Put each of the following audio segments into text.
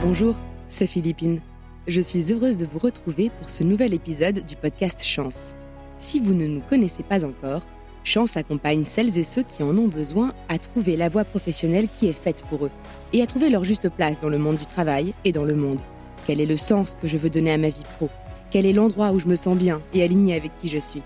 Bonjour, c'est Philippine. Je suis heureuse de vous retrouver pour ce nouvel épisode du podcast Chance. Si vous ne nous connaissez pas encore, Chance accompagne celles et ceux qui en ont besoin à trouver la voie professionnelle qui est faite pour eux et à trouver leur juste place dans le monde du travail et dans le monde. Quel est le sens que je veux donner à ma vie pro ? Quel est l'endroit où je me sens bien et alignée avec qui je suis ?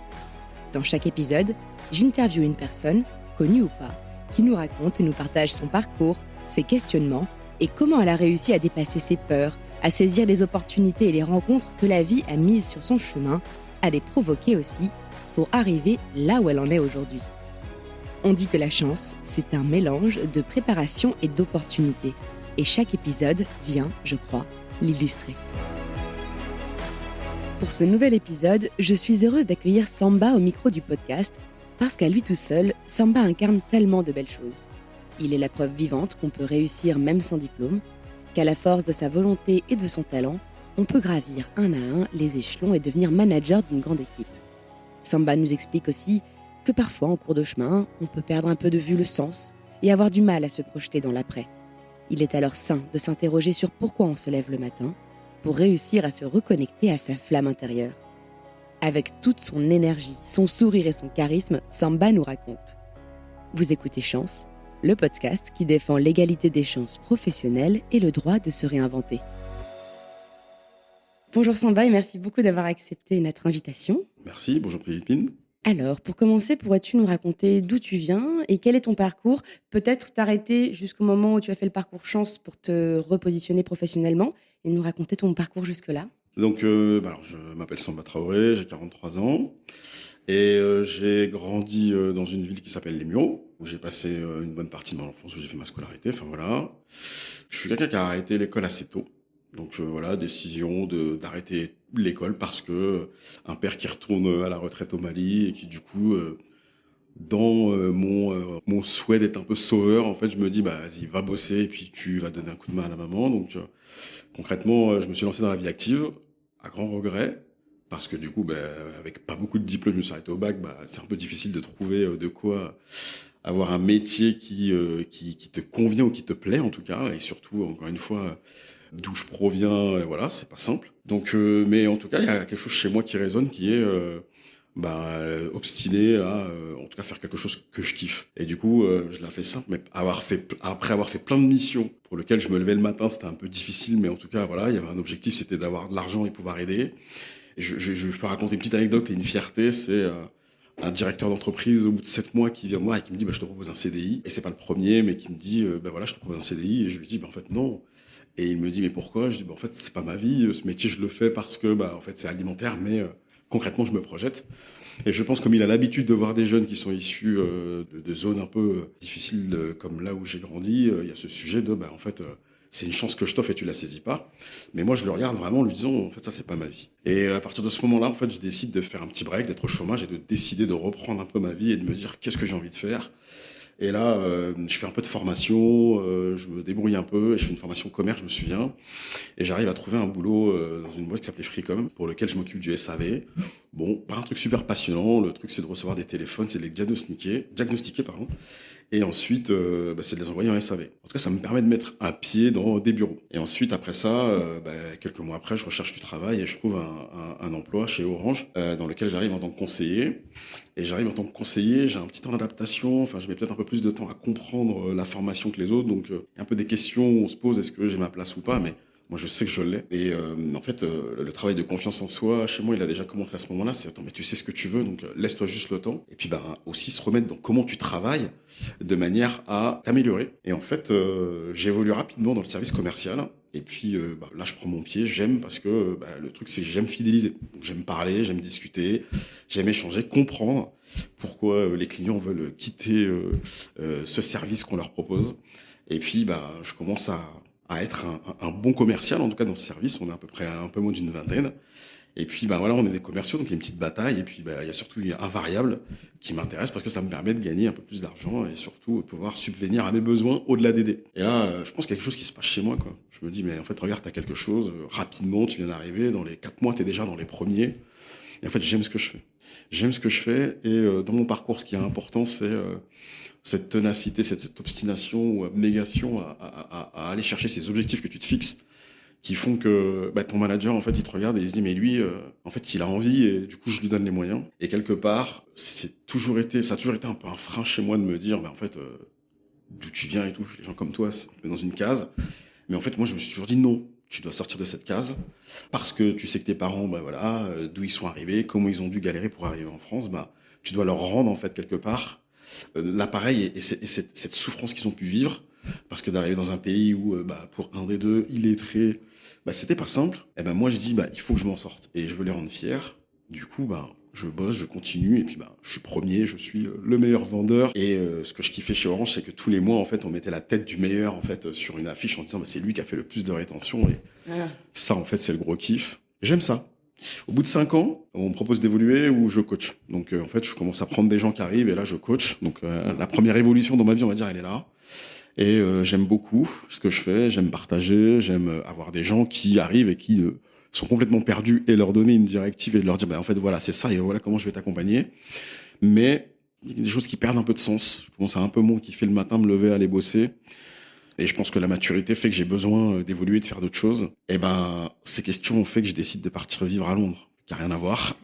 Dans chaque épisode, j'interviewe une personne, connue ou pas, qui nous raconte et nous partage son parcours, ses questionnements et comment elle a réussi à dépasser ses peurs, à saisir les opportunités et les rencontres que la vie a mises sur son chemin, à les provoquer aussi, pour arriver là où elle en est aujourd'hui. On dit que la chance, c'est un mélange de préparation et d'opportunités. Et chaque épisode vient, je crois, l'illustrer. Pour ce nouvel épisode, je suis heureuse d'accueillir Samba au micro du podcast, parce qu'à lui tout seul, Samba incarne tellement de belles choses. Il est la preuve vivante qu'on peut réussir même sans diplôme, qu'à la force de sa volonté et de son talent, on peut gravir un à un les échelons et devenir manager d'une grande équipe. Samba nous explique aussi que parfois, en cours de chemin, on peut perdre un peu de vue le sens et avoir du mal à se projeter dans l'après. Il est alors sain de s'interroger sur pourquoi on se lève le matin, pour réussir à se reconnecter à sa flamme intérieure. Avec toute son énergie, son sourire et son charisme, Samba nous raconte. Vous écoutez Chance, le podcast qui défend l'égalité des chances professionnelles et le droit de se réinventer. Bonjour Samba et merci beaucoup d'avoir accepté notre invitation. Merci, bonjour Philippine. Alors, pour commencer, pourrais-tu nous raconter d'où tu viens et quel est ton parcours ? Peut-être t'arrêter jusqu'au moment où tu as fait le parcours Chance pour te repositionner professionnellement et nous raconter ton parcours jusque-là. Donc, alors, je m'appelle Samba Traoré, j'ai 43 ans et j'ai grandi dans une ville qui s'appelle Les Mureaux, où j'ai passé une bonne partie de mon enfance, où j'ai fait ma scolarité, enfin voilà. Je suis quelqu'un qui a arrêté l'école assez tôt. Donc voilà, décision d'arrêter l'école parce que un père qui retourne à la retraite au Mali et qui du coup dans mon souhait d'être un peu sauveur, en fait, je me dis bah vas-y, va bosser et puis tu vas donner un coup de main à la maman. Donc concrètement, je me suis lancé dans la vie active à grand regret parce que du coup avec pas beaucoup de diplômes, je me suis arrêté au bac, c'est un peu difficile de trouver de quoi avoir un métier qui te convient ou qui te plaît en tout cas, et surtout encore une fois d'où je proviens, voilà, c'est pas simple. Donc, mais en tout cas, il y a quelque chose chez moi qui résonne, qui est obstiné à, en tout cas, faire quelque chose que je kiffe. Et du coup, je la fais simple, mais après avoir fait plein de missions pour lesquelles je me levais le matin, c'était un peu difficile, mais en tout cas, voilà, il y avait un objectif, c'était d'avoir de l'argent et pouvoir aider. Et je peux raconter une petite anecdote et une fierté, c'est un directeur d'entreprise au bout de 7 mois qui vient me voir et qui me dit je te propose un CDI. Et c'est pas le premier, mais qui me dit voilà, je te propose un CDI. Et je lui dis en fait non. Et il me dit mais pourquoi ? Je dis en fait c'est pas ma vie, ce métier je le fais parce que en fait c'est alimentaire, mais concrètement je me projette. Et je pense comme il a l'habitude de voir des jeunes qui sont issus de zones un peu difficiles comme là où j'ai grandi, il y a ce sujet de en fait c'est une chance que je t'offre et tu la saisis pas. Mais moi je le regarde vraiment en lui disant en fait ça c'est pas ma vie. Et à partir de ce moment-là en fait je décide de faire un petit break, d'être au chômage et de décider de reprendre un peu ma vie et de me dire qu'est-ce que j'ai envie de faire. Et là, je fais un peu de formation, je me débrouille un peu, et je fais une formation commerce, je me souviens, et j'arrive à trouver un boulot dans une boîte qui s'appelait Freecom, pour lequel je m'occupe du SAV. Bon, pas un truc super passionnant, le truc c'est de recevoir des téléphones, c'est de les diagnostiquer, et ensuite c'est de les envoyer en SAV. En tout cas, ça me permet de mettre un pied dans des bureaux. Et ensuite, après ça, quelques mois après, je recherche du travail et je trouve un emploi chez Orange, dans lequel j'arrive en tant que conseiller. Et j'arrive en tant que conseiller, j'ai un petit temps d'adaptation, enfin je mets peut-être un peu plus de temps à comprendre la formation que les autres, donc il y a un peu des questions où on se pose, est-ce que j'ai ma place ou pas, mais moi je sais que je l'ai. Et en fait, le travail de confiance en soi, chez moi, il a déjà commencé à ce moment-là, c'est attends, mais tu sais ce que tu veux, donc laisse-toi juste le temps. Et puis aussi se remettre dans comment tu travailles de manière à t'améliorer. Et en fait, j'évolue rapidement dans le service commercial. Et puis là, je prends mon pied, j'aime parce que le truc, c'est que j'aime fidéliser. Donc, j'aime parler, j'aime discuter, j'aime échanger, comprendre pourquoi les clients veulent quitter ce service qu'on leur propose. Et puis, je commence à être un bon commercial, en tout cas dans ce service. On est à peu près un peu moins d'une vingtaine. Et puis, voilà, on est des commerciaux, donc il y a une petite bataille. Et puis, il y a surtout un variable qui m'intéresse parce que ça me permet de gagner un peu plus d'argent et surtout pouvoir subvenir à mes besoins au-delà d'aider. Et là, je pense qu'il y a quelque chose qui se passe chez moi, quoi. Je me dis, mais en fait, regarde, t'as quelque chose, rapidement, tu viens d'arriver, dans les 4 mois, t'es déjà dans les premiers. Et en fait, j'aime ce que je fais. J'aime ce que je fais. Et dans mon parcours, ce qui est important, c'est cette ténacité, cette obstination ou abnégation à aller chercher ces objectifs que tu te fixes qui font que ton manager, en fait, il te regarde et il se dit, mais lui, en fait, il a envie et du coup, je lui donne les moyens. Et quelque part, ça a toujours été un peu un frein chez moi de me dire, mais en fait, d'où tu viens et tout, les gens comme toi, c'est dans une case. Mais en fait, moi, je me suis toujours dit non. Tu dois sortir de cette case parce que tu sais que tes parents, d'où ils sont arrivés, comment ils ont dû galérer pour arriver en France, tu dois leur rendre en fait quelque part l'appareil et cette souffrance qu'ils ont pu vivre, parce que d'arriver dans un pays où pour un des deux illettrés, c'était pas simple. Et moi je dis il faut que je m'en sorte et je veux les rendre fiers. Du coup je bosse, je continue et puis je suis premier, je suis le meilleur vendeur et ce que je kiffais chez Orange, c'est que tous les mois en fait on mettait la tête du meilleur en fait sur une affiche en disant c'est lui qui a fait le plus de rétention et ça en fait c'est le gros kiff. J'aime ça. Au bout de 5 ans, on me propose d'évoluer ou je coach. Donc en fait je commence à prendre des gens qui arrivent et là je coach. Donc la première évolution dans ma vie on va dire elle est là. Et j'aime beaucoup ce que je fais, j'aime partager, j'aime avoir des gens qui arrivent et qui sont complètement perdus et leur donner une directive et leur dire en fait voilà c'est ça et voilà comment je vais t'accompagner. Mais il y a des choses qui perdent un peu de sens. Je commence à un peu moins kiffer le matin, me lever, aller bosser. Et je pense que la maturité fait que j'ai besoin d'évoluer, de faire d'autres choses. Et ces questions ont fait que je décide de partir vivre à Londres, qui a rien à voir.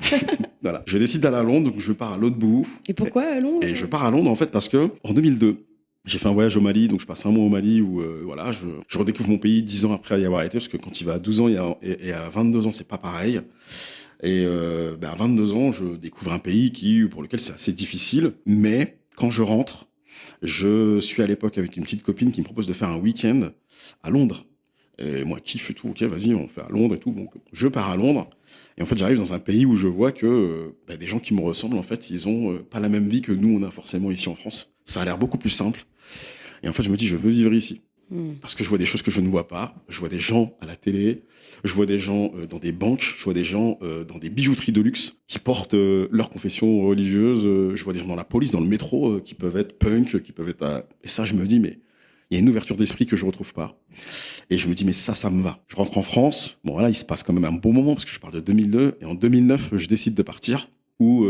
Voilà. Je décide d'aller à Londres, donc je pars à l'autre bout. Et pourquoi à Londres ? Et je pars à Londres en fait parce que en 2002, j'ai fait un voyage au Mali, donc je passe un mois au Mali où je redécouvre mon pays 10 ans après y avoir été, parce que quand il va à 12 ans et à 22 ans, c'est pas pareil. Et à 22 ans, je découvre un pays pour lequel c'est assez difficile, mais quand je rentre, je suis à l'époque avec une petite copine qui me propose de faire un week-end à Londres. Et moi, kiffe et tout, ok, vas-y, on fait à Londres et tout. Donc, je pars à Londres. Et en fait, j'arrive dans un pays où je vois que des gens qui me ressemblent, en fait, ils ont pas la même vie que nous, on a forcément ici en France. Ça a l'air beaucoup plus simple. Et en fait, je me dis, je veux vivre ici. Parce que je vois des choses que je ne vois pas. Je vois des gens à la télé. Je vois des gens dans des banques. Je vois des gens dans des bijouteries de luxe qui portent leur confession religieuse. Je vois des gens dans la police, dans le métro, qui peuvent être punk, qui peuvent être... Et ça, je me dis, mais il y a une ouverture d'esprit que je retrouve pas. Et je me dis, mais ça me va. Je rentre en France. Bon, voilà, il se passe quand même un bon moment parce que je parle de 2002. Et en 2009, je décide de partir. Où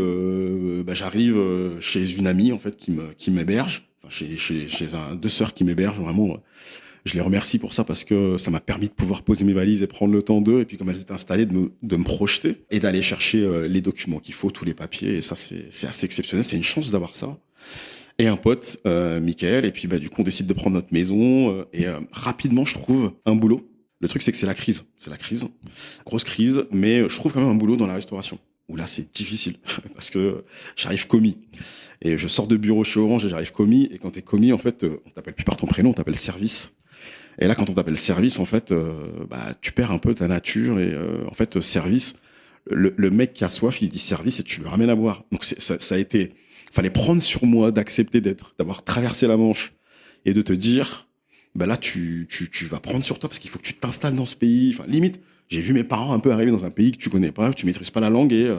j'arrive chez une amie, en fait, qui m'héberge. Enfin, chez deux sœurs qui m'hébergent, vraiment. Je les remercie pour ça parce que ça m'a permis de pouvoir poser mes valises et prendre le temps d'eux. Et puis, comme elles étaient installées, de me projeter et d'aller chercher les documents qu'il faut, tous les papiers. Et ça, c'est assez exceptionnel. C'est une chance d'avoir ça. Et un pote, Mickaël. Et puis, du coup, on décide de prendre notre maison. Et rapidement, je trouve un boulot. Le truc, c'est que c'est la crise. C'est la crise. Grosse crise. Mais je trouve quand même un boulot dans la restauration. Où là, c'est difficile. Parce que j'arrive commis. Et je sors de bureau chez Orange et j'arrive commis. Et quand t'es commis, en fait, on t'appelle plus par ton prénom, on t'appelle service. Et là, quand on t'appelle service, en fait, tu perds un peu ta nature. Et en fait, service, le mec qui a soif, il dit service et tu lui ramènes à boire. Donc ça a été, fallait prendre sur moi d'accepter d'avoir traversé la Manche et de te dire, là, tu vas prendre sur toi parce qu'il faut que tu t'installes dans ce pays. Enfin, limite, j'ai vu mes parents un peu arriver dans un pays que tu connais pas, que tu maîtrises pas la langue et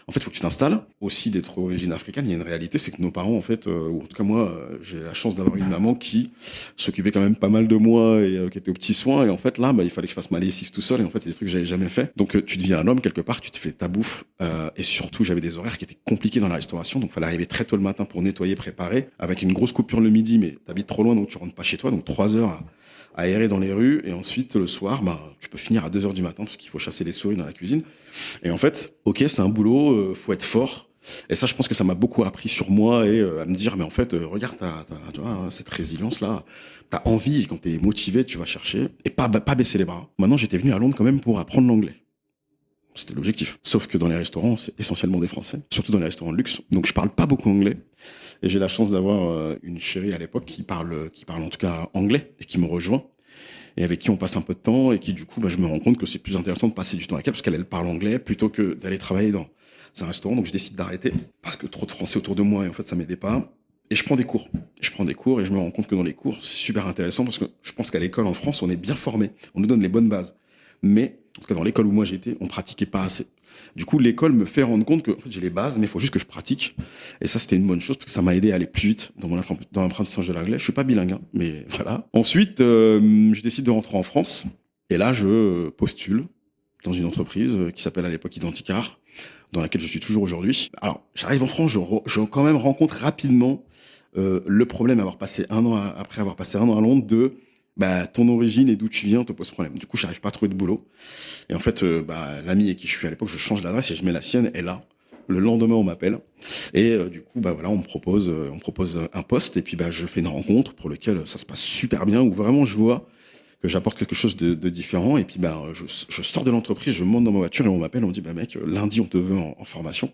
en fait, il faut que tu t'installes. Aussi, d'être d'origine africaine, il y a une réalité, c'est que nos parents, en fait, ou en tout cas moi, j'ai la chance d'avoir une maman qui s'occupait quand même pas mal de moi et qui était aux petits soins. Et en fait, là, il fallait que je fasse ma lessive tout seul. Et en fait, il y a des trucs que j'avais jamais fait. Donc, tu deviens un homme quelque part, tu te fais ta bouffe. Et surtout, j'avais des horaires qui étaient compliqués dans la restauration. Donc, il fallait arriver très tôt le matin pour nettoyer, préparer, avec une grosse coupure le midi. Mais t'habites trop loin, donc tu rentres pas chez toi. Donc, 3 heures à errer dans les rues. Et ensuite, le soir, tu peux finir à 2 heures du matin parce qu'il faut chasser les souris dans la cuisine. Et en fait, ok, c'est un boulot, faut être fort. Et ça, je pense que ça m'a beaucoup appris sur moi et à me dire, mais en fait, regarde, tu vois, cette résilience-là, t'as envie et quand t'es motivé, tu vas chercher et pas baisser les bras. Maintenant, j'étais venu à Londres quand même pour apprendre l'anglais. C'était l'objectif. Sauf que dans les restaurants, c'est essentiellement des Français, surtout dans les restaurants de luxe. Donc, je parle pas beaucoup anglais. Et j'ai la chance d'avoir une chérie à l'époque qui parle en tout cas anglais et qui me rejoint. Et avec qui on passe un peu de temps et qui du coup je me rends compte que c'est plus intéressant de passer du temps avec elle parce qu'elle parle anglais plutôt que d'aller travailler dans un restaurant. Donc je décide d'arrêter parce que trop de Français autour de moi et en fait ça m'aidait pas. Et je prends des cours et je me rends compte que dans les cours c'est super intéressant parce que je pense qu'à l'école en France on est bien formé, on nous donne les bonnes bases, mais en tout cas dans l'école où moi j'étais on pratiquait pas assez. Du coup l'école me fait rendre compte que en fait, j'ai les bases mais il faut juste que je pratique et ça c'était une bonne chose parce que ça m'a aidé à aller plus vite dans l'apprentissage de l'anglais. Je suis pas bilingue mais voilà. Ensuite je décide de rentrer en France et là je postule dans une entreprise qui s'appelle à l'époque Identicar dans laquelle je suis toujours aujourd'hui. Alors j'arrive en France, je quand même rencontre rapidement le problème après avoir passé un an à Londres bah, ton origine et d'où tu viens te pose problème. Du coup, j'arrive pas à trouver de boulot. Et en fait, l'ami avec qui je suis à l'époque, je change l'adresse et je mets la sienne. Et là, le lendemain, on m'appelle. Et du coup, bah voilà, on me propose un poste. Et puis, bah, je fais une rencontre pour lequel ça se passe super bien, où vraiment je vois que j'apporte quelque chose de différent. Et puis, bah, je sors de l'entreprise, je monte dans ma voiture et on m'appelle. On me dit, bah mec, lundi, on te veut en formation.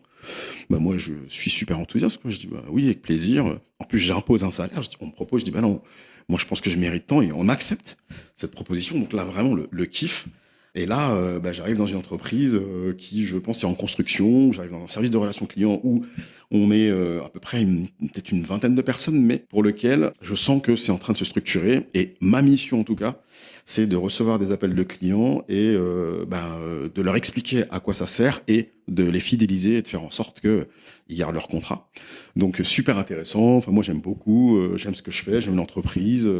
Bah moi, je suis super enthousiaste, quoi. Je dis, bah oui, avec plaisir. En plus, j'impose un salaire. On me propose, je dis, bah non, moi, je pense que je mérite tant et on accepte cette proposition. Donc là, vraiment, le kiff. Et là, j'arrive dans une entreprise qui, je pense, est en construction. J'arrive dans un service de relations clients où on est à peu près peut-être une vingtaine de personnes, mais pour lequel je sens que c'est en train de se structurer. Et ma mission, en tout cas, c'est de recevoir des appels de clients et de leur expliquer à quoi ça sert et de les fidéliser et de faire en sorte que ils gardent leur contrat. Donc super intéressant. Enfin moi j'aime beaucoup, j'aime ce que je fais, j'aime l'entreprise.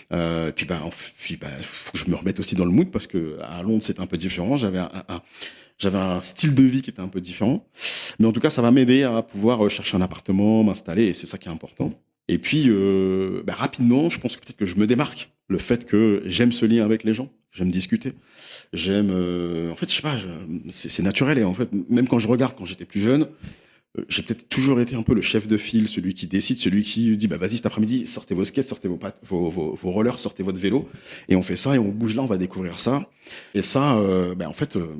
Faut que je me remette aussi dans le mood parce que à Londres c'était un peu différent. J'avais un style de vie qui était un peu différent. Mais en tout cas ça va m'aider à pouvoir chercher un appartement, m'installer et c'est ça qui est important. Et puis rapidement, je pense que peut-être que je me démarque. Le fait que j'aime ce lien avec les gens, j'aime discuter, j'aime. En fait, je sais pas, c'est naturel et en fait, même quand je regarde quand j'étais plus jeune, j'ai peut-être toujours été un peu le chef de file, celui qui décide, celui qui dit bah vas-y cet après-midi, sortez vos skates, sortez vos rollers, sortez votre vélo et on fait ça et on bouge là, on va découvrir ça. Et ça,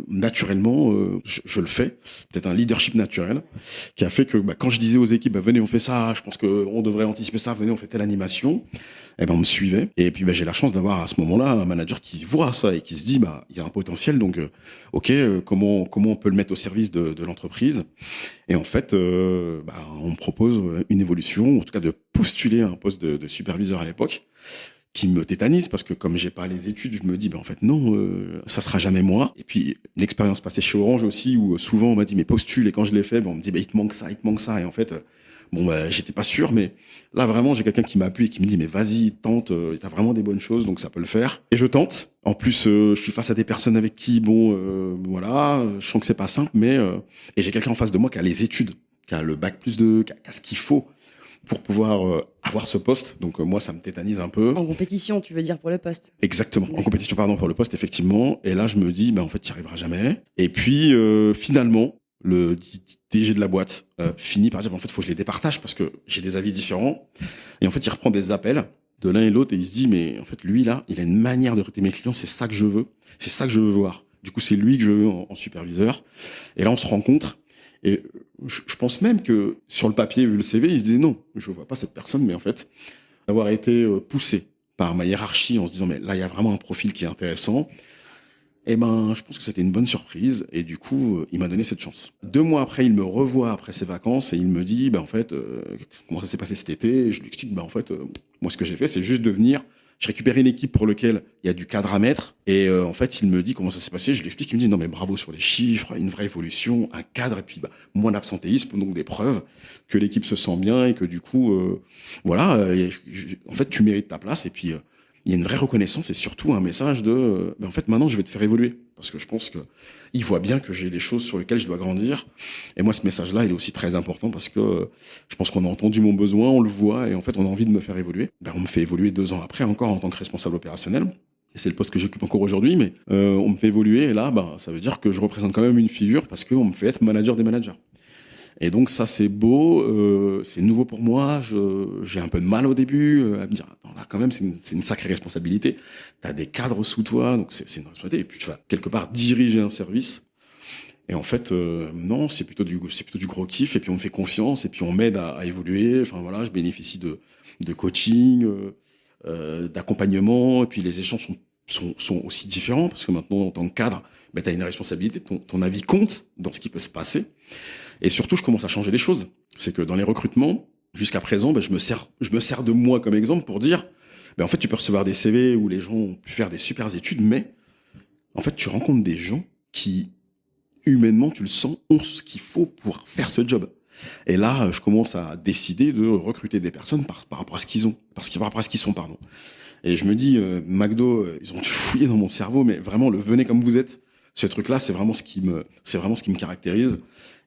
naturellement, je le fais. Peut-être un leadership naturel qui a fait que quand je disais aux équipes venez on fait ça, je pense que on devrait anticiper ça, venez on fait telle animation. Et on me suivait. Et puis j'ai la chance d'avoir à ce moment-là un manager qui voit ça et qui se dit il y a un potentiel donc comment on peut le mettre au service de l'entreprise. Et en fait on me propose une évolution, en tout cas de postuler à un poste de superviseur à l'époque qui me tétanise parce que comme j'ai pas les études, je me dis en fait non, ça sera jamais moi. Et puis une expérience passée chez Orange aussi où souvent on m'a dit mais postule et quand je l'ai fait, on me dit il te manque ça et en fait j'étais pas sûr, mais là vraiment j'ai quelqu'un qui m'appuie et qui me dit mais vas-y tente, t'as vraiment des bonnes choses donc ça peut le faire. Et je tente. En plus je suis face à des personnes avec qui je sens que c'est pas simple, mais et j'ai quelqu'un en face de moi qui a les études, qui a le bac+2, qui a ce qu'il faut pour pouvoir avoir ce poste. Donc moi ça me tétanise un peu. En compétition, tu veux dire pour le poste? Exactement, en compétition pour le poste effectivement. Et là je me dis en fait tu n'y arriveras jamais. Et puis finalement le DG de la boîte finit par dire en fait faut que je les départage parce que j'ai des avis différents. Et en fait il reprend des appels de l'un et l'autre et il se dit mais en fait lui là il a une manière de traiter mes clients, c'est ça que je veux voir. Du coup c'est lui que je veux en superviseur. Et là on se rencontre et je pense même que sur le papier vu le CV il se disait non je vois pas cette personne, mais en fait avoir été poussé par ma hiérarchie en se disant mais là il y a vraiment un profil qui est intéressant. Je pense que c'était une bonne surprise et du coup, il m'a donné cette chance. 2 mois après, il me revoit après ses vacances et il me dit, comment ça s'est passé cet été? Et je lui explique, moi, ce que j'ai fait, c'est juste de venir. Je récupérais une équipe pour laquelle il y a du cadre à mettre et en fait, il me dit comment ça s'est passé. Je lui explique, il me dit non mais bravo sur les chiffres, une vraie évolution, un cadre et puis moins d'absentéisme, donc des preuves que l'équipe se sent bien et que du coup, en fait, tu mérites ta place et puis. Il y a une vraie reconnaissance et surtout un message de en fait maintenant je vais te faire évoluer parce que je pense que il voit bien que j'ai des choses sur lesquelles je dois grandir et moi ce message là il est aussi très important parce que je pense qu'on a entendu mon besoin, on le voit et en fait on a envie de me faire évoluer. On me fait évoluer 2 ans après encore en tant que responsable opérationnel et c'est le poste que j'occupe encore aujourd'hui, mais on me fait évoluer et là ça veut dire que je représente quand même une figure parce qu'on me fait être manager des managers. Et donc ça c'est beau, c'est nouveau pour moi. J'ai un peu de mal au début à me dire attends là quand même c'est une sacrée responsabilité. T'as des cadres sous toi donc c'est une responsabilité et puis tu vas quelque part diriger un service. Et en fait non c'est plutôt du gros kiff et puis on me fait confiance et puis on m'aide à évoluer. Enfin voilà je bénéficie de coaching, d'accompagnement et puis les échanges sont aussi différents parce que maintenant en tant que cadre t'as une responsabilité, ton avis compte dans ce qui peut se passer. Et surtout, je commence à changer les choses. C'est que dans les recrutements, jusqu'à présent, je me sers de moi comme exemple pour dire, en fait, tu peux recevoir des CV où les gens ont pu faire des super études, mais en fait, tu rencontres des gens qui, humainement, tu le sens, ont ce qu'il faut pour faire ce job. Et là, je commence à décider de recruter des personnes par rapport à ce qu'ils ont, par rapport à ce qu'ils sont, pardon. Et je me dis, McDo, ils ont dû fouiller dans mon cerveau, mais vraiment, le venez comme vous êtes. Ce truc-là, c'est vraiment ce qui me caractérise.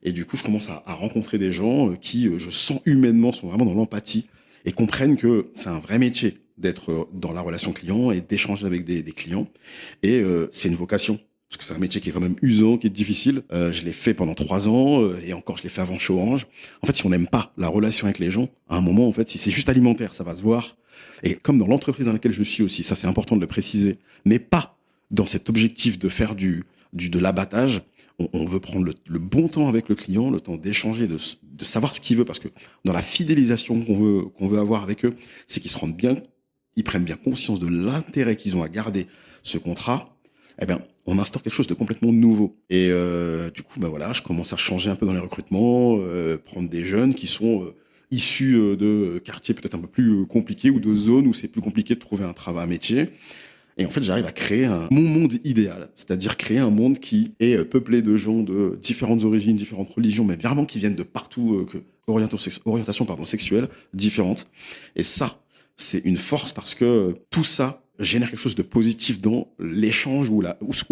Et du coup, je commence à rencontrer des gens qui, je sens humainement, sont vraiment dans l'empathie et comprennent que c'est un vrai métier. d'être dans la relation client et d'échanger avec des clients. Et c'est une vocation. Parce que c'est un métier qui est quand même usant, qui est difficile. Je l'ai fait pendant 3 ans et encore je l'ai fait avant chez Orange. En fait, si on n'aime pas la relation avec les gens, à un moment, en fait, si c'est juste alimentaire, ça va se voir. Et comme dans l'entreprise dans laquelle je suis aussi, ça c'est important de le préciser, mais pas dans cet objectif de faire de l'abattage. On veut prendre le bon temps avec le client, le temps d'échanger, de savoir ce qu'il veut, parce que dans la fidélisation qu'on veut avoir avec eux, c'est qu'ils se rendent bien, ils prennent bien conscience de l'intérêt qu'ils ont à garder ce contrat. Eh bien, on instaure quelque chose de complètement nouveau. Et du coup, voilà, je commence à changer un peu dans les recrutements, prendre des jeunes qui sont issus de quartiers peut-être un peu plus compliqués ou de zones où c'est plus compliqué de trouver un métier. Et en fait, j'arrive à créer mon monde idéal, c'est-à-dire créer un monde qui est peuplé de gens de différentes origines, différentes religions, mais vraiment qui viennent de partout, orientation sexuelle différentes. Et ça, c'est une force parce que tout ça génère quelque chose de positif dans l'échange ou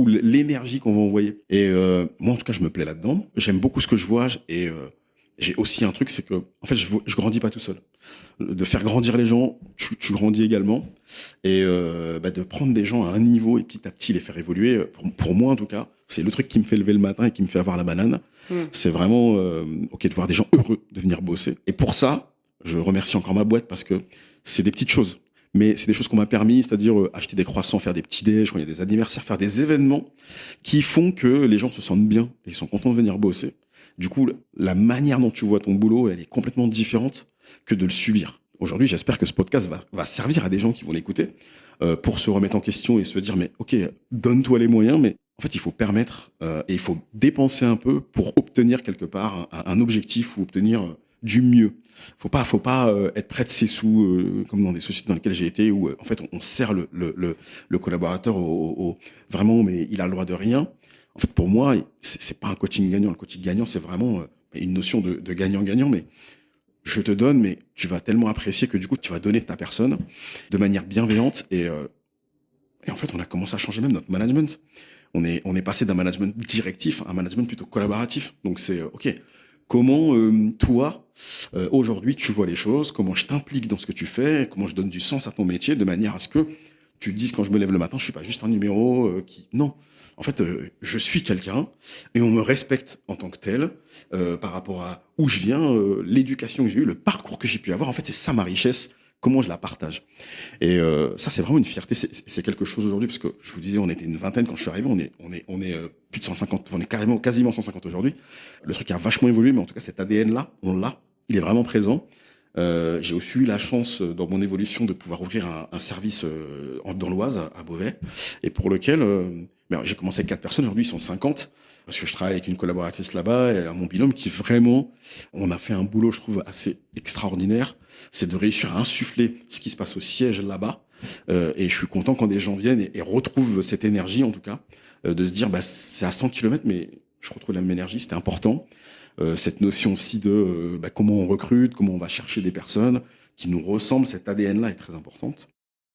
l'énergie qu'on va envoyer. Et moi, en tout cas, je me plais là-dedans. J'aime beaucoup ce que je vois et j'ai aussi un truc, c'est que en fait, je grandis pas tout seul. De faire grandir les gens, tu grandis également. Et de prendre des gens à un niveau et petit à petit les faire évoluer, pour moi en tout cas, c'est le truc qui me fait lever le matin et qui me fait avoir la banane. C'est vraiment de voir des gens heureux de venir bosser. Et pour ça, je remercie encore ma boîte parce que c'est des petites choses. Mais c'est des choses qu'on m'a permis, c'est-à-dire acheter des croissants, faire des petits déj, quand il y a des anniversaires, faire des événements qui font que les gens se sentent bien et ils sont contents de venir bosser. Du coup, la manière dont tu vois ton boulot, elle est complètement différente que de le subir. Aujourd'hui, j'espère que ce podcast va servir à des gens qui vont l'écouter pour se remettre en question et se dire, mais ok, donne-toi les moyens, mais en fait, il faut permettre et il faut dépenser un peu pour obtenir quelque part un objectif ou obtenir du mieux. Faut pas être près de ses sous comme dans des sociétés dans lesquelles j'ai été où en fait on sert le collaborateur vraiment, mais il a le droit de rien. En fait, pour moi, c'est pas un coaching gagnant. Le coaching gagnant, c'est vraiment une notion de gagnant-gagnant, mais je te donne, mais tu vas tellement apprécier que du coup, tu vas donner de ta personne de manière bienveillante. Et en fait, on a commencé à changer même notre management. On est passé d'un management directif à un management plutôt collaboratif. Donc c'est ok. Comment toi aujourd'hui tu vois les choses, comment je t'implique dans ce que tu fais, comment je donne du sens à ton métier de manière à ce que tu te dises quand je me lève le matin, je suis pas juste un numéro non. En fait, je suis quelqu'un et on me respecte en tant que tel par rapport à où je viens, l'éducation que j'ai eue, le parcours que j'ai pu avoir. En fait, c'est ça ma richesse. Comment je la partage. Et ça, c'est vraiment une fierté. C'est quelque chose aujourd'hui parce que je vous disais, on était une vingtaine quand je suis arrivé. On est plus de 150. On est quasiment 150 aujourd'hui. Le truc a vachement évolué, mais en tout cas, cet ADN-là, on l'a. Il est vraiment présent. J'ai aussi eu la chance dans mon évolution de pouvoir ouvrir un service dans l'Oise à Beauvais et pour lequel j'ai commencé avec 4 personnes, aujourd'hui ils sont 50 parce que je travaille avec une collaboratrice là-bas et mon binôme qui vraiment, on a fait un boulot je trouve assez extraordinaire, c'est de réussir à insuffler ce qui se passe au siège là-bas et je suis content quand des gens viennent et retrouvent cette énergie en tout cas de se dire c'est à 100 km mais je retrouve la même énergie, c'était important. Cette notion aussi de comment on recrute, comment on va chercher des personnes qui nous ressemblent, cet ADN-là est très importante.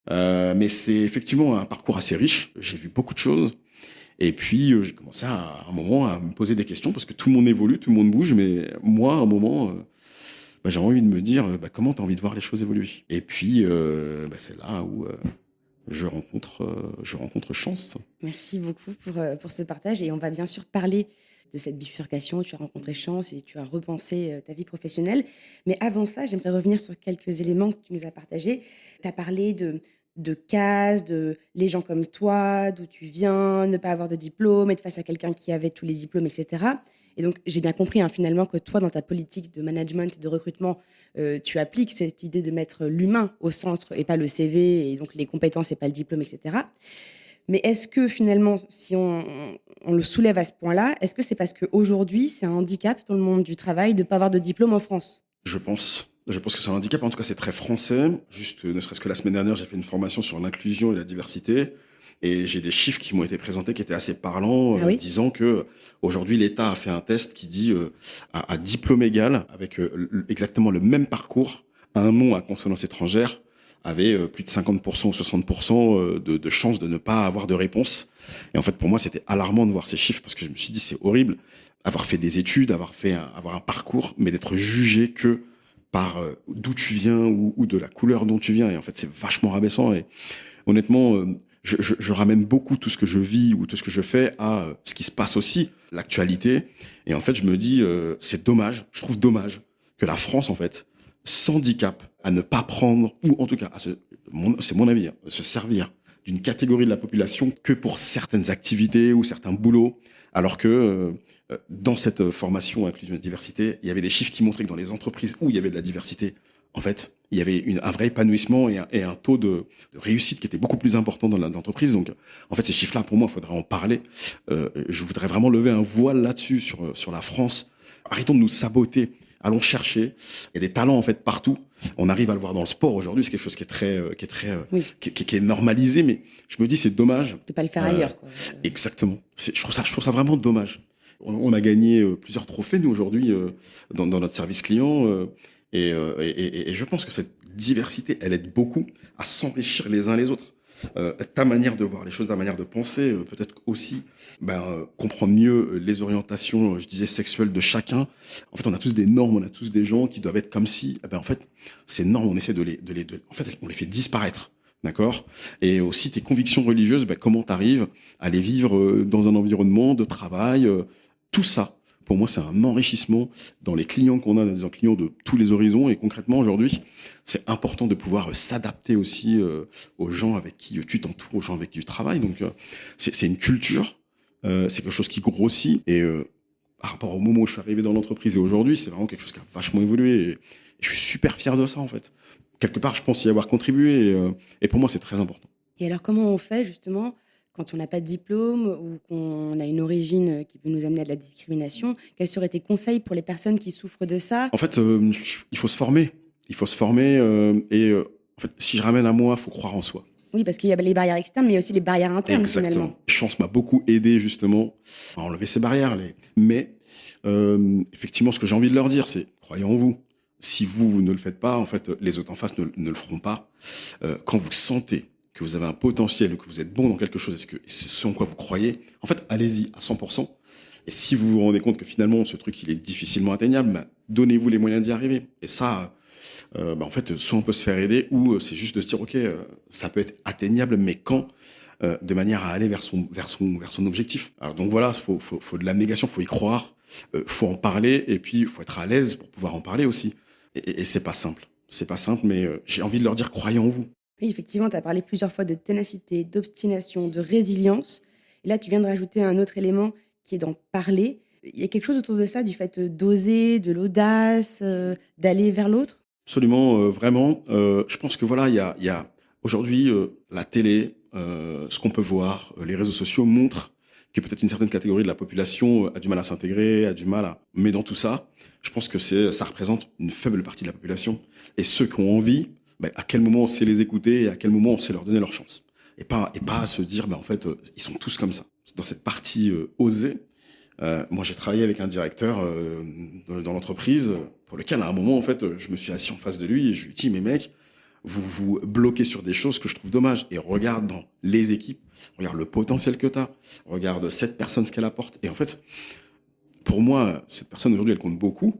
Mais c'est effectivement un parcours assez riche. J'ai vu beaucoup de choses. Et puis, j'ai commencé à un moment à me poser des questions parce que tout le monde évolue, tout le monde bouge. Mais moi, à un moment, j'ai envie de me dire comment tu as envie de voir les choses évoluer. Et puis, c'est là où je rencontre Chance. Merci beaucoup pour ce partage. Et on va bien sûr parler de cette bifurcation, tu as rencontré Chance et tu as repensé ta vie professionnelle. Mais avant ça, j'aimerais revenir sur quelques éléments que tu nous as partagés. Tu as parlé de cases, de les gens comme toi, d'où tu viens, ne pas avoir de diplôme, être face à quelqu'un qui avait tous les diplômes, etc. Et donc, j'ai bien compris finalement que toi, dans ta politique de management et de recrutement, tu appliques cette idée de mettre l'humain au centre et pas le CV, et donc les compétences et pas le diplôme, etc. Mais est-ce que finalement, si on le soulève à ce point-là, est-ce que c'est parce qu'aujourd'hui, c'est un handicap dans le monde du travail de ne pas avoir de diplôme en France ? Je pense que c'est un handicap. En tout cas, c'est très français. Juste, ne serait-ce que la semaine dernière, j'ai fait une formation sur l'inclusion et la diversité. Et j'ai des chiffres qui m'ont été présentés qui étaient assez parlants, disant que aujourd'hui, l'État a fait un test qui dit à diplôme égal, avec exactement le même parcours, un nom à consonance étrangère, avait plus de 50% ou 60% de chances de ne pas avoir de réponse. Et en fait, pour moi, c'était alarmant de voir ces chiffres parce que je me suis dit, c'est horrible avoir fait des études, avoir un parcours, mais d'être jugé que par d'où tu viens ou de la couleur dont tu viens. Et en fait, c'est vachement rabaissant. Et honnêtement, je ramène beaucoup tout ce que je vis ou tout ce que je fais à ce qui se passe aussi, l'actualité. Et en fait, je me dis, c'est dommage, je trouve dommage que la France, en fait, s'handicape à ne pas prendre, ou en tout cas, c'est mon avis, se servir d'une catégorie de la population que pour certaines activités ou certains boulots, alors que dans cette formation inclusion et diversité, il y avait des chiffres qui montraient que dans les entreprises où il y avait de la diversité, en fait, il y avait un vrai épanouissement et un taux de réussite qui était beaucoup plus important dans l'entreprise. Donc, en fait, ces chiffres-là, pour moi, il faudrait en parler. Je voudrais vraiment lever un voile là-dessus sur la France. Arrêtons de nous saboter. Allons chercher. Il y a des talents en fait partout. On arrive à le voir dans le sport aujourd'hui. C'est quelque chose qui est normalisé. Mais je me dis c'est dommage de pas le faire ailleurs. Quoi. Exactement. Je trouve ça vraiment dommage. On a gagné plusieurs trophées nous aujourd'hui dans notre service client. Et je pense que cette diversité, elle aide beaucoup à s'enrichir les uns les autres. Ta manière de voir les choses, ta manière de penser, peut-être aussi comprendre mieux les orientations, je disais, sexuelles de chacun. En fait, on a tous des normes, on a tous des gens qui doivent être comme si. En fait, ces normes, on essaie en fait, on les fait disparaître. D'accord. Et aussi tes convictions religieuses, comment t'arrives à les vivre dans un environnement de travail, tout ça. Pour moi, c'est un enrichissement dans les clients qu'on a, dans des clients de tous les horizons. Et concrètement, aujourd'hui, c'est important de pouvoir s'adapter aussi aux gens avec qui tu t'entoures, aux gens avec qui tu travailles. Donc, c'est une culture, c'est quelque chose qui grossit. Et par rapport au moment où je suis arrivé dans l'entreprise et aujourd'hui, c'est vraiment quelque chose qui a vachement évolué. Et je suis super fier de ça, en fait. Quelque part, je pense y avoir contribué. Et pour moi, c'est très important. Et alors, comment on fait, justement, quand on n'a pas de diplôme ou qu'on a une origine qui peut nous amener à de la discrimination? Quels seraient tes conseils pour les personnes qui souffrent de ça? En fait, il faut se former. Il faut se former. En fait, si je ramène à moi, il faut croire en soi. Oui, parce qu'il y a les barrières externes, mais il y a aussi les barrières internes, Exactement. Finalement. Chance m'a beaucoup aidé, justement, à enlever ces barrières. Mais, effectivement, ce que j'ai envie de leur dire, c'est croyez en vous. Si vous ne le faites pas, en fait, les autres en face ne le feront pas. Quand vous sentez que vous avez un potentiel, que vous êtes bon dans quelque chose, et c'est ce en quoi vous croyez, en fait, allez-y à 100%. Et si vous vous rendez compte que finalement, ce truc, il est difficilement atteignable, donnez-vous les moyens d'y arriver. Et ça, en fait, soit on peut se faire aider, ou c'est juste de se dire, OK, ça peut être atteignable, mais quand de manière à aller vers son objectif. Alors donc voilà, faut de l'abnégation, faut y croire, faut en parler, et puis faut être à l'aise pour pouvoir en parler aussi. Et c'est pas simple. C'est pas simple, mais j'ai envie de leur dire, croyez en vous. Oui, effectivement, tu as parlé plusieurs fois de ténacité, d'obstination, de résilience. Et là, tu viens de rajouter un autre élément qui est d'en parler. Il y a quelque chose autour de ça, du fait d'oser, de l'audace, d'aller vers l'autre? Absolument, vraiment. Je pense que voilà, il y a aujourd'hui la télé, ce qu'on peut voir, les réseaux sociaux montrent que peut-être une certaine catégorie de la population a du mal à s'intégrer, a du mal à... Mais dans tout ça, je pense que ça représente une faible partie de la population. Et ceux qui ont envie, à quel moment on sait les écouter et à quel moment on sait leur donner leur chance. Et pas à se dire, en fait, ils sont tous comme ça. Dans cette partie osée, moi j'ai travaillé avec un directeur dans l'entreprise pour lequel à un moment, en fait, je me suis assis en face de lui et je lui ai dit, mais mec, vous bloquez sur des choses que je trouve dommages. Et regarde dans les équipes, regarde le potentiel que tu as, regarde cette personne, ce qu'elle apporte. Et en fait, pour moi, cette personne aujourd'hui, elle compte beaucoup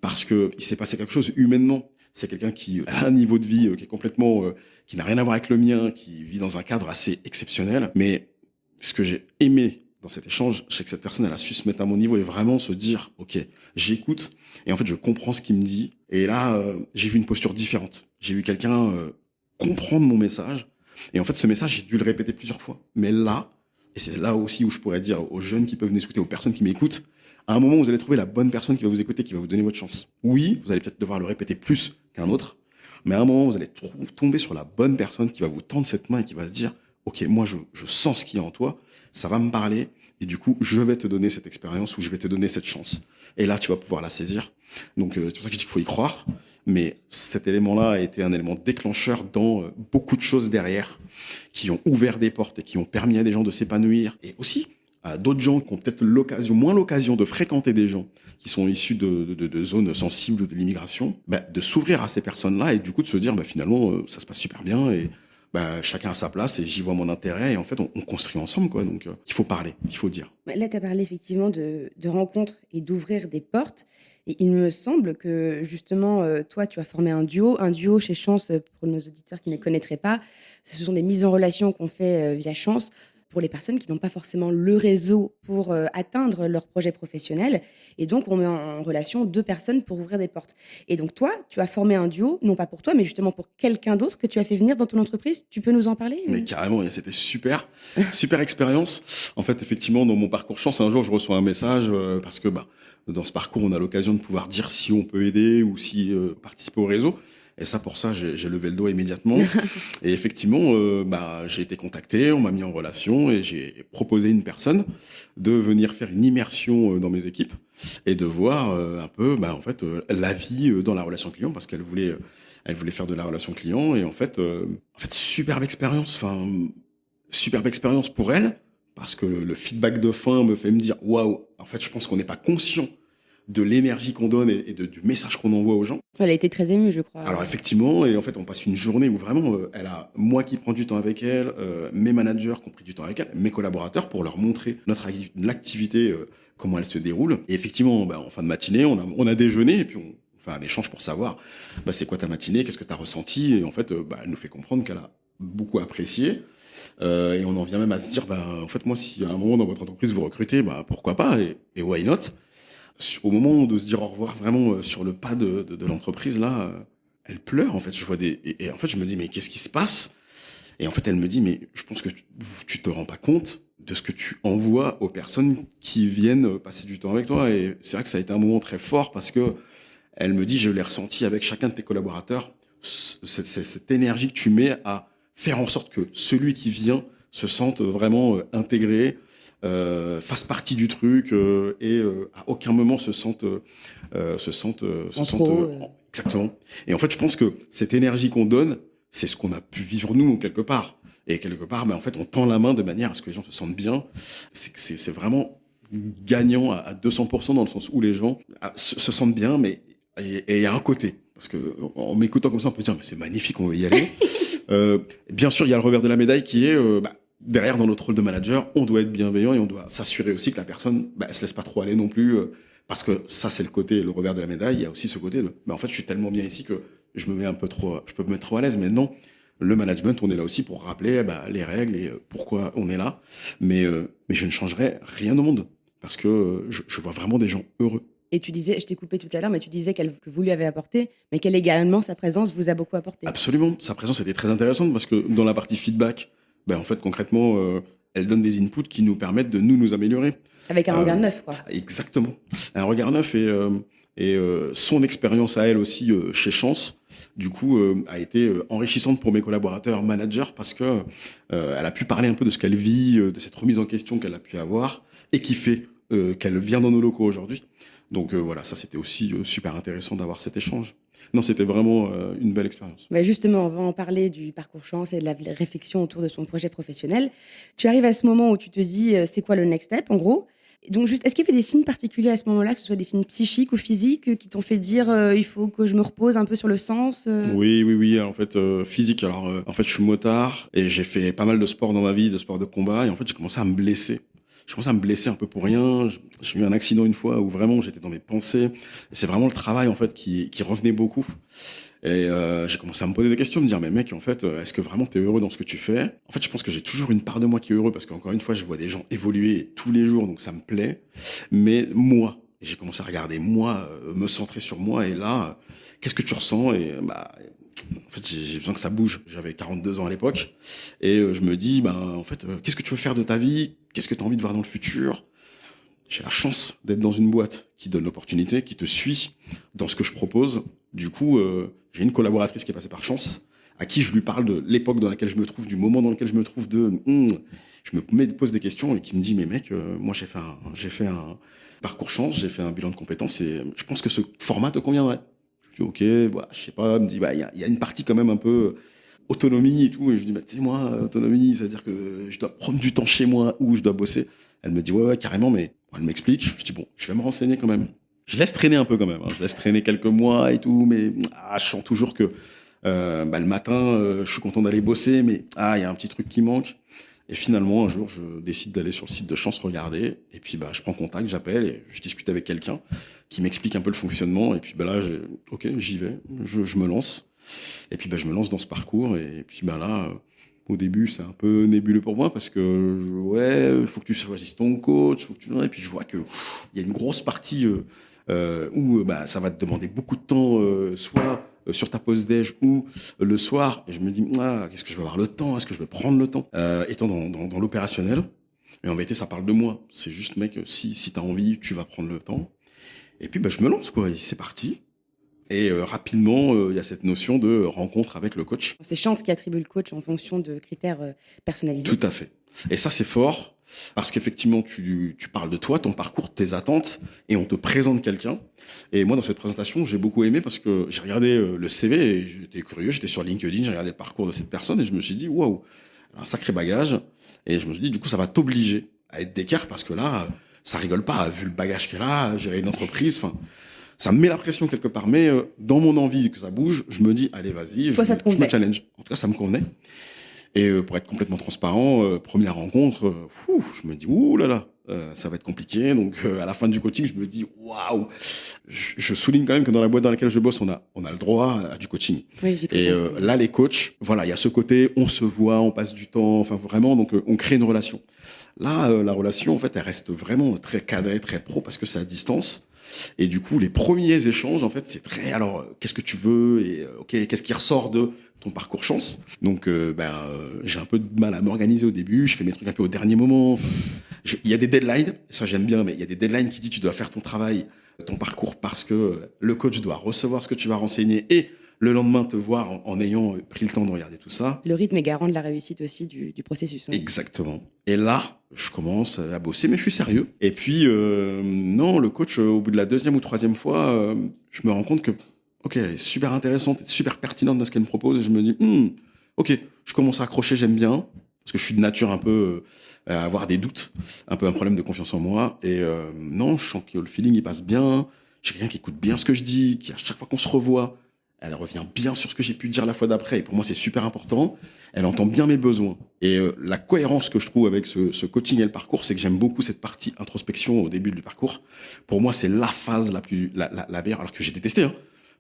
parce que il s'est passé quelque chose humainement. C'est quelqu'un qui a un niveau de vie qui est complètement, qui n'a rien à voir avec le mien, qui vit dans un cadre assez exceptionnel. Mais ce que j'ai aimé dans cet échange, c'est que cette personne, elle a su se mettre à mon niveau et vraiment se dire, OK, j'écoute et en fait, je comprends ce qu'il me dit. Et là, j'ai vu une posture différente. J'ai vu quelqu'un comprendre mon message. Et en fait, ce message, j'ai dû le répéter plusieurs fois. Mais là, et c'est là aussi où je pourrais dire aux jeunes qui peuvent m'écouter, aux personnes qui m'écoutent, à un moment, vous allez trouver la bonne personne qui va vous écouter, qui va vous donner votre chance. Oui, vous allez peut-être devoir le répéter plus qu'un autre, mais à un moment, vous allez tomber sur la bonne personne qui va vous tendre cette main et qui va se dire, OK, moi, je sens ce qu'il y a en toi, ça va me parler, et du coup, je vais te donner cette expérience ou je vais te donner cette chance. Et là, tu vas pouvoir la saisir. Donc, c'est pour ça que je dis qu'il faut y croire. Mais cet élément-là a été un élément déclencheur dans beaucoup de choses derrière qui ont ouvert des portes et qui ont permis à des gens de s'épanouir. Et aussi à d'autres gens qui ont peut-être moins l'occasion de fréquenter des gens qui sont issus de zones sensibles de l'immigration, de s'ouvrir à ces personnes-là et du coup de se dire finalement ça se passe super bien et chacun a sa place et j'y vois mon intérêt et en fait on construit ensemble quoi. Donc il faut parler, il faut dire. Là, tu as parlé effectivement de rencontres et d'ouvrir des portes. Et il me semble que justement, toi, tu as formé un duo. Un duo chez Chance, pour nos auditeurs qui ne connaîtraient pas, ce sont des mises en relation qu'on fait via Chance pour les personnes qui n'ont pas forcément le réseau pour atteindre leur projet professionnel. Et donc, on met en relation 2 personnes pour ouvrir des portes. Et donc, toi, tu as formé un duo, non pas pour toi, mais justement pour quelqu'un d'autre que tu as fait venir dans ton entreprise. Tu peux nous en parler Mais carrément, c'était super expérience. En fait, effectivement, dans mon parcours Chance, un jour, je reçois un message parce que dans ce parcours, on a l'occasion de pouvoir dire si on peut aider ou si participer au réseau. Et ça, pour ça, j'ai levé le doigt immédiatement. Et effectivement, j'ai été contacté, on m'a mis en relation et j'ai proposé à une personne de venir faire une immersion dans mes équipes et de voir un peu, la vie dans la relation client parce qu'elle voulait faire de la relation client. Et en fait, superbe expérience pour elle parce que le feedback de fin me fait me dire, waouh, en fait, je pense qu'on n'est pas conscient de l'énergie qu'on donne et du message qu'on envoie aux gens. Elle a été très émue, je crois. Alors effectivement, et en fait, on passe une journée où vraiment, elle a moi qui prends du temps avec elle, mes managers qui ont pris du temps avec elle, mes collaborateurs pour leur montrer l'activité, comment elle se déroule. Et effectivement, en fin de matinée, on a déjeuné et puis on fait un échange pour savoir, c'est quoi ta matinée, qu'est-ce que tu as ressenti. Et en fait, elle nous fait comprendre qu'elle a beaucoup apprécié. Et on en vient même à se dire, en fait, moi, si à un moment dans votre entreprise vous recrutez, pourquoi pas et why not. Au moment de se dire au revoir vraiment sur le pas de l'entreprise là, elle pleure en fait. Je vois et en fait je me dis mais qu'est-ce qui se passe? Et en fait elle me dit mais je pense que tu te rends pas compte de ce que tu envoies aux personnes qui viennent passer du temps avec toi. Et c'est vrai que ça a été un moment très fort parce que elle me dit je l'ai ressenti avec chacun de tes collaborateurs cette énergie que tu mets à faire en sorte que celui qui vient se sente vraiment intégré. Fasse partie du truc et à aucun moment se sentent exactement. Et en fait, je pense que cette énergie qu'on donne, c'est ce qu'on a pu vivre nous quelque part. Et quelque part, en fait, on tend la main de manière à ce que les gens se sentent bien. C'est vraiment gagnant à 200% dans le sens où les gens se sentent bien, mais et il y a un côté parce que en m'écoutant comme ça, on peut se dire mais c'est magnifique, on va y aller. Bien sûr, il y a le revers de la médaille qui est derrière, dans notre rôle de manager, on doit être bienveillant et on doit s'assurer aussi que la personne, elle se laisse pas trop aller non plus, parce que ça, c'est le revers de la médaille. Il y a aussi ce côté de, en fait, je suis tellement bien ici que je peux me mettre trop à l'aise. Mais non, le management, on est là aussi pour rappeler, les règles et pourquoi on est là. Mais je ne changerai rien au monde parce que je vois vraiment des gens heureux. Et tu disais, je t'ai coupé tout à l'heure, mais tu disais que vous lui avez apporté, mais qu'elle également, sa présence vous a beaucoup apporté. Absolument. Sa présence était très intéressante parce que dans la partie feedback, en fait, concrètement, elle donne des inputs qui nous permettent de nous améliorer. Avec un regard neuf, quoi. Exactement. Un regard neuf et son expérience à elle aussi chez Chance, du coup, a été enrichissante pour mes collaborateurs managers parce que elle a pu parler un peu de ce qu'elle vit, de cette remise en question qu'elle a pu avoir et qui fait qu'elle vient dans nos locaux aujourd'hui. Donc voilà, ça c'était aussi super intéressant d'avoir cet échange. Non, c'était vraiment une belle expérience. Justement, on va en parler du parcours Chance et de la réflexion autour de son projet professionnel. Tu arrives à ce moment où tu te dis, c'est quoi le next step, en gros? Donc, juste, est-ce qu'il y avait des signes particuliers à ce moment-là, que ce soit des signes psychiques ou physiques, qui t'ont fait dire, il faut que je me repose un peu sur le sens Oui. En fait, physique. Alors, en fait, je suis motard et j'ai fait pas mal de sport dans ma vie, de sport de combat. Et en fait, j'ai commencé à me blesser. Un peu pour rien. J'ai eu un accident une fois où vraiment j'étais dans mes pensées. Et c'est vraiment le travail en fait qui revenait beaucoup. Et j'ai commencé à me poser des questions, me dire mais mec en fait est-ce que vraiment t'es heureux dans ce que tu fais? En fait je pense que j'ai toujours une part de moi qui est heureux parce qu'encore une fois je vois des gens évoluer tous les jours donc ça me plaît. Mais moi, et j'ai commencé à regarder moi, me centrer sur moi et là qu'est-ce que tu ressens? Et en fait j'ai besoin que ça bouge. J'avais 42 ans à l'époque et je me dis en fait qu'est-ce que tu veux faire de ta vie? Qu'est-ce que tu as envie de voir dans le futur? J'ai la chance d'être dans une boîte qui donne l'opportunité, qui te suit dans ce que je propose. Du coup, j'ai une collaboratrice qui est passée par Chance, à qui je lui parle de l'époque dans laquelle je me trouve, du moment dans lequel je me trouve, je me pose des questions et qui me dit mais mec, moi j'ai fait un parcours Chance, j'ai fait un bilan de compétences et je pense que ce format te conviendrait. Je dis ok, voilà, je sais pas, elle me dit il y a une partie quand même un peu autonomie et tout, et je lui dis tu sais moi autonomie, ça veut dire que je dois prendre du temps chez moi ou je dois bosser. Elle me dit ouais carrément, mais elle m'explique. Je dis bon, je vais me renseigner quand même. Je laisse traîner un peu quand même, hein. Je laisse traîner quelques mois et tout, mais je sens toujours que Le matin, je suis content d'aller bosser, mais il y a un petit truc qui manque. Et finalement, un jour, je décide d'aller sur le site de Chance regarder. Et puis, je prends contact, j'appelle et je discute avec quelqu'un qui m'explique un peu le fonctionnement. Et puis, là, ok, j'y vais, je me lance. Et puis, je me lance dans ce parcours. Et puis, là, au début, c'est un peu nébuleux pour moi parce que, faut que tu choisisses ton coach, et puis je vois que il y a une grosse partie où ça va te demander beaucoup de temps, soit sur ta pause déj ou le soir. Et je me dis, qu'est-ce que je vais avoir le temps? Est-ce que je vais prendre le temps? Étant dans l'opérationnel. Mais en vérité, ça parle de moi. C'est juste, mec, si t'as envie, tu vas prendre le temps. Et puis, je me lance, quoi. Et c'est parti. Et rapidement, il y a cette notion de rencontre avec le coach. C'est Chance qui attribue le coach en fonction de critères personnalisés. Tout à fait. Et ça, c'est fort, parce qu'effectivement, tu parles de toi, ton parcours, tes attentes, et on te présente quelqu'un. Et moi, dans cette présentation, j'ai beaucoup aimé parce que j'ai regardé le CV et j'étais curieux, j'étais sur LinkedIn, j'ai regardé le parcours de cette personne et je me suis dit, waouh, un sacré bagage. Et je me suis dit, du coup, ça va t'obliger à être d'équerre parce que là, ça rigole pas, vu le bagage qu'elle a, gérer une entreprise, enfin... Ça me met la pression quelque part, mais dans mon envie que ça bouge, je me dis, allez, vas-y, je me challenge. En tout cas, ça me convenait. Et pour être complètement transparent, première rencontre, je me dis, ouh là là, ça va être compliqué. Donc, à la fin du coaching, je me dis, waouh. Je souligne quand même que dans la boîte dans laquelle je bosse, on a le droit à du coaching. Oui, et là, les coachs, voilà, il y a ce côté, on se voit, on passe du temps, enfin vraiment, donc on crée une relation. Là, la relation, en fait, elle reste vraiment très cadrée, très pro, parce que c'est à distance. Et du coup, les premiers échanges, en fait, c'est très, alors, qu'est-ce que tu veux? Et, qu'est-ce qui ressort de ton parcours chance? Donc, j'ai un peu de mal à m'organiser au début. Je fais mes trucs un peu au dernier moment. Il y a des deadlines. Ça, j'aime bien, mais il y a des deadlines qui disent tu dois faire ton travail, ton parcours, parce que le coach doit recevoir ce que tu vas renseigner et le lendemain te voir en ayant pris le temps de regarder tout ça. Le rythme est garant de la réussite aussi du processus. Oui. Exactement. Et là, je commence à bosser, mais je suis sérieux. Et puis, non, le coach, au bout de la deuxième ou troisième fois, je me rends compte que, elle est super intéressante, super pertinente dans ce qu'elle me propose. Et je me dis, je commence à accrocher, j'aime bien. Parce que je suis de nature un peu à avoir des doutes, un peu un problème de confiance en moi. Et non, je sens que le feeling, il passe bien. J'ai quelqu'un qui écoute bien ce que je dis, qui à chaque fois qu'on se revoit, elle revient bien sur ce que j'ai pu dire la fois d'après. Et pour moi, c'est super important. Elle entend bien mes besoins. Et la cohérence que je trouve avec ce coaching et le parcours, c'est que j'aime beaucoup cette partie introspection au début du parcours. Pour moi, c'est la phase la meilleure, alors que j'ai détesté,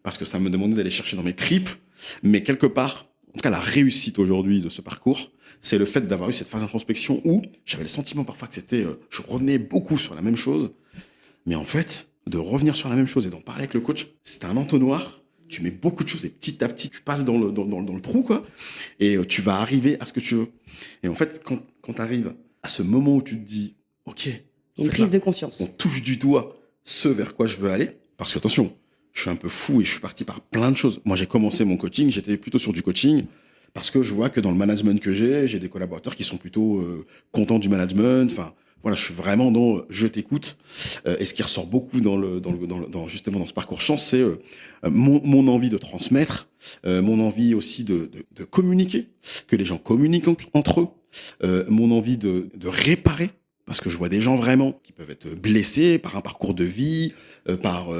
parce que ça me demandait d'aller chercher dans mes tripes. Mais quelque part, en tout cas, la réussite aujourd'hui de ce parcours, c'est le fait d'avoir eu cette phase d'introspection où j'avais le sentiment parfois que je revenais beaucoup sur la même chose. Mais en fait, de revenir sur la même chose et d'en parler avec le coach, c'est un entonnoir. Tu mets beaucoup de choses et petit à petit, tu passes dans le trou, quoi. Et tu vas arriver à ce que tu veux. Et en fait, quand tu arrives à ce moment où tu te dis, une prise de conscience. On touche du doigt ce vers quoi je veux aller. Parce que attention, je suis un peu fou et je suis parti par plein de choses. Moi, j'ai commencé mon coaching, j'étais plutôt sur du coaching parce que je vois que dans le management que j'ai des collaborateurs qui sont plutôt contents du management. Enfin, voilà, je suis vraiment dans je t'écoute. Et ce qui ressort beaucoup justement dans ce parcours chance, c'est mon envie de transmettre, mon envie aussi de communiquer, que les gens communiquent entre eux, mon envie de réparer. Parce que je vois des gens vraiment qui peuvent être blessés par un parcours de vie, par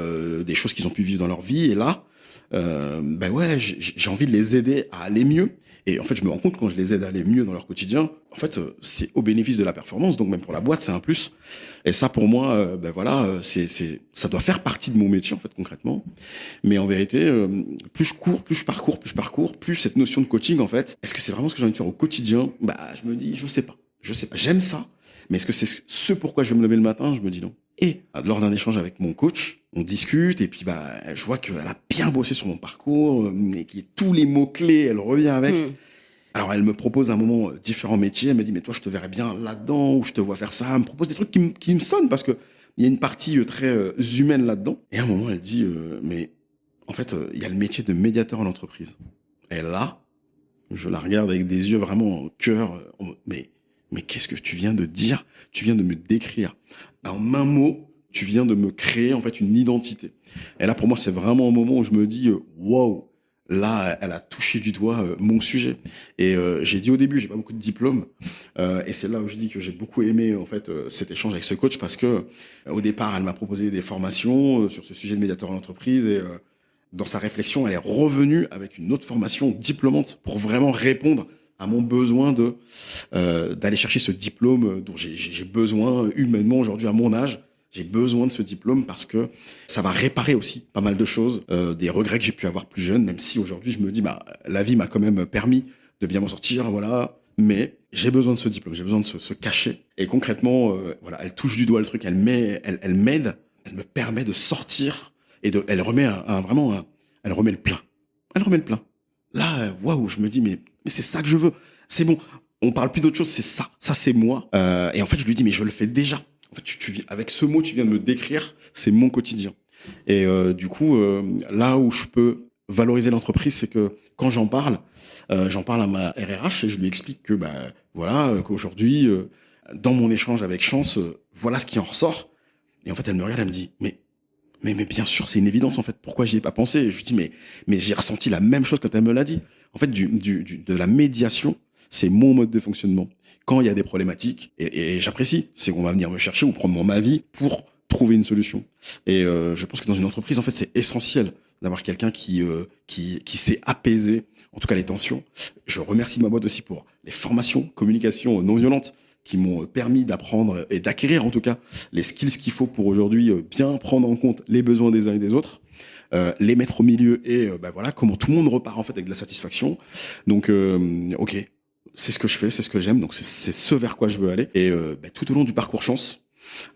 des choses qu'ils ont pu vivre dans leur vie. Et là, j'ai envie de les aider à aller mieux. Et en fait, je me rends compte quand je les aide à aller mieux dans leur quotidien, en fait, c'est au bénéfice de la performance. Donc même pour la boîte, c'est un plus. Et ça, pour moi, ça doit faire partie de mon métier, en fait, concrètement. Mais en vérité, plus je cours, plus je parcours, plus cette notion de coaching, en fait, est-ce que c'est vraiment ce que j'ai envie de faire au quotidien? Je me dis, je sais pas. J'aime ça. Mais est-ce que c'est ce pourquoi je vais me lever le matin? Je me dis non. Et lors d'un échange avec mon coach, on discute et puis je vois qu'elle a bien bossé sur mon parcours et qu'il y a tous les mots-clés, elle revient avec. Alors elle me propose à un moment différents métiers, elle me dit mais toi je te verrais bien là-dedans ou je te vois faire ça, elle me propose des trucs qui me sonnent parce que il y a une partie très humaine là-dedans. Et à un moment elle dit mais en fait il y a le métier de médiateur en entreprise. Et là, je la regarde avec des yeux vraiment en cœur, mais qu'est-ce que tu viens de dire? Tu viens de me décrire. En un mot, tu viens de me créer en fait une identité. Et là, pour moi, c'est vraiment un moment où je me dis, waouh, là, elle a touché du doigt mon sujet. Et j'ai dit au début, j'ai pas beaucoup de diplômes. Et c'est là où je dis que j'ai beaucoup aimé en fait cet échange avec ce coach parce que au départ, elle m'a proposé des formations sur ce sujet de médiateur en entreprise et dans sa réflexion, elle est revenue avec une autre formation diplômante pour vraiment répondre à mon besoin d'aller chercher ce diplôme dont j'ai besoin humainement aujourd'hui à mon âge. J'ai besoin de ce diplôme parce que ça va réparer aussi pas mal de choses, des regrets que j'ai pu avoir plus jeune, même si aujourd'hui je me dis, la vie m'a quand même permis de bien m'en sortir, voilà. Mais j'ai besoin de ce diplôme, j'ai besoin de ce cachet. Et concrètement, voilà, elle touche du doigt le truc, elle m'aide, elle me permet de sortir et elle remet elle remet le plein. Elle remet le plein. Là, waouh, je me dis, mais c'est ça que je veux. C'est bon. On parle plus d'autre chose, c'est ça. Ça, c'est moi. Et en fait, je lui dis, mais je le fais déjà. En fait, avec ce mot, tu viens de me décrire, c'est mon quotidien. Et du coup, là où je peux valoriser l'entreprise, c'est que quand j'en parle à ma RRH et je lui explique que, qu'aujourd'hui, dans mon échange avec Chance, voilà ce qui en ressort. Et en fait, elle me regarde, elle me dit, mais bien sûr, c'est une évidence, en fait. Pourquoi j'y ai pas pensé? Je lui dis, mais j'ai ressenti la même chose quand elle me l'a dit. En fait, de la médiation, c'est mon mode de fonctionnement. Quand il y a des problématiques, et j'apprécie, c'est qu'on va venir me chercher ou prendre mon avis pour trouver une solution. Et je pense que dans une entreprise, en fait, c'est essentiel d'avoir quelqu'un qui sait apaiser, en tout cas, les tensions. Je remercie ma boîte aussi pour les formations, communication non violente, qui m'ont permis d'apprendre et d'acquérir, en tout cas, les skills qu'il faut pour aujourd'hui bien prendre en compte les besoins des uns et des autres. Les mettre au milieu et voilà comment tout le monde repart en fait avec de la satisfaction. Donc ok, c'est ce que je fais, c'est ce que j'aime, donc c'est ce vers quoi je veux aller. Et tout au long du parcours Chance,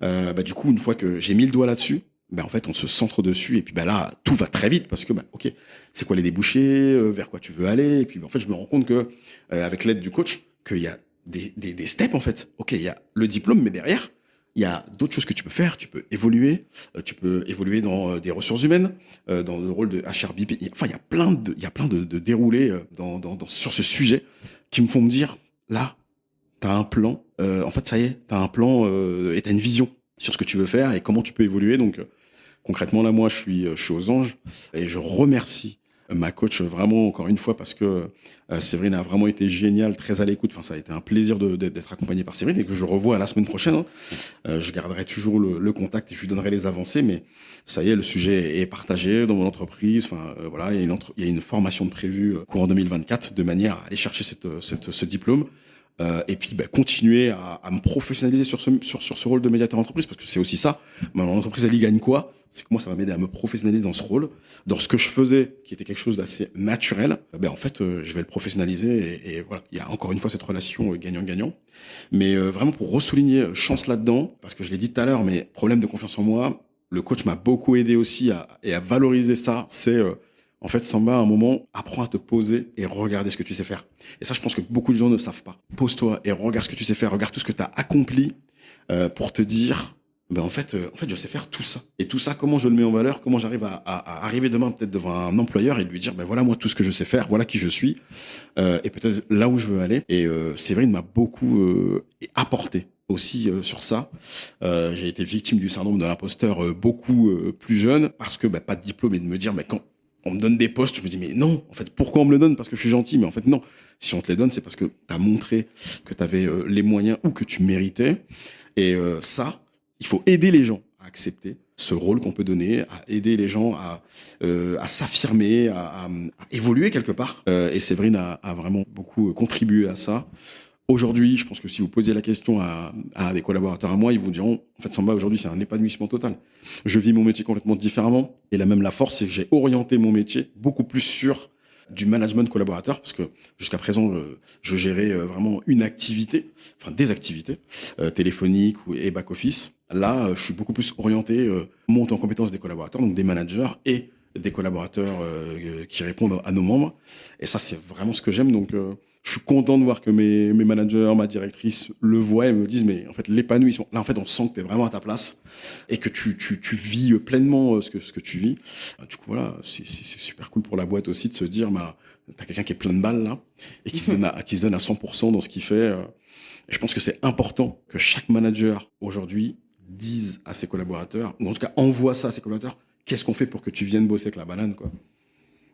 du coup une fois que j'ai mis le doigt là-dessus, en fait on se centre dessus et puis là tout va très vite parce que ok, c'est quoi les débouchés, vers quoi tu veux aller, et puis en fait je me rends compte que avec l'aide du coach qu'il y a des steps en fait. Ok, il y a le diplôme, mais derrière il y a d'autres choses que tu peux faire. Tu peux évoluer dans des ressources humaines, dans le rôle de HRBP. Enfin, il y a plein de déroulés sur ce sujet qui me font me dire, là, t'as un plan. En fait, ça y est, t'as un plan et t'as une vision sur ce que tu veux faire et comment tu peux évoluer. Donc, concrètement, là, moi, je suis aux anges et je remercie ma coach vraiment encore une fois parce que Séverine a vraiment été géniale, très à l'écoute. Enfin, ça a été un plaisir d'être accompagné par Séverine et que je revois la semaine prochaine. Je garderai toujours le contact et je lui donnerai les avancées. Mais ça y est, le sujet est partagé dans mon entreprise. Enfin, voilà, il y a une formation de prévue courant 2024 de manière à aller chercher ce diplôme. Et puis continuer à me professionnaliser sur ce rôle de médiateur entreprise parce que c'est aussi ça. Mon entreprise elle y gagne quoi? C'est que moi ça va m'aider à me professionnaliser dans ce rôle, dans ce que je faisais qui était quelque chose d'assez naturel. En fait je vais le professionnaliser et voilà, il y a encore une fois cette relation gagnant-gagnant. Mais vraiment pour ressouligner Chance là-dedans parce que je l'ai dit tout à l'heure, mais problème de confiance en moi, le coach m'a beaucoup aidé aussi à valoriser ça. C'est en fait, Samba, à un moment, apprends à te poser et regarder ce que tu sais faire. Et ça, je pense que beaucoup de gens ne savent pas. Pose-toi et regarde ce que tu sais faire, regarde tout ce que tu as accompli pour te dire, en fait, je sais faire tout ça. Et tout ça, comment je le mets en valeur, comment j'arrive à arriver demain peut-être devant un employeur et lui dire, voilà moi tout ce que je sais faire, voilà qui je suis, et peut-être là où je veux aller. Et Séverine m'a beaucoup apporté aussi sur ça. J'ai été victime du syndrome de l'imposteur beaucoup plus jeune parce que pas de diplôme et de me dire, quand on me donne des postes, je me dis, mais non, en fait, pourquoi on me le donne? Parce que je suis gentil, mais en fait, non. Si on te les donne, c'est parce que tu as montré que tu avais les moyens ou que tu méritais. Et ça, il faut aider les gens à accepter ce rôle qu'on peut donner, à aider les gens à s'affirmer, à évoluer quelque part. Et Séverine a vraiment beaucoup contribué à ça. Aujourd'hui, je pense que si vous posez la question à des collaborateurs à moi, ils vous diront, en fait, Samba, aujourd'hui, c'est un épanouissement total. Je vis mon métier complètement différemment. Et là même, la force, c'est que j'ai orienté mon métier beaucoup plus sur du management collaborateur, parce que jusqu'à présent, je gérais vraiment une activité, enfin des activités téléphoniques et back-office. Là, je suis beaucoup plus orienté monter en compétence des collaborateurs, donc des managers et des collaborateurs qui répondent à nos membres. Et ça, c'est vraiment ce que j'aime. Donc, je suis content de voir que mes managers, ma directrice le voient et me disent, mais en fait, l'épanouissement, là, en fait, on sent que tu es vraiment à ta place et que tu vis pleinement ce que tu vis. Du coup, voilà, c'est super cool pour la boîte aussi de se dire, t'as quelqu'un qui est plein de balles, là, et qui se donne à 100% dans ce qu'il fait. Et je pense que c'est important que chaque manager, aujourd'hui, dise à ses collaborateurs, ou en tout cas, envoie ça à ses collaborateurs, qu'est-ce qu'on fait pour que tu viennes bosser avec la banane, quoi.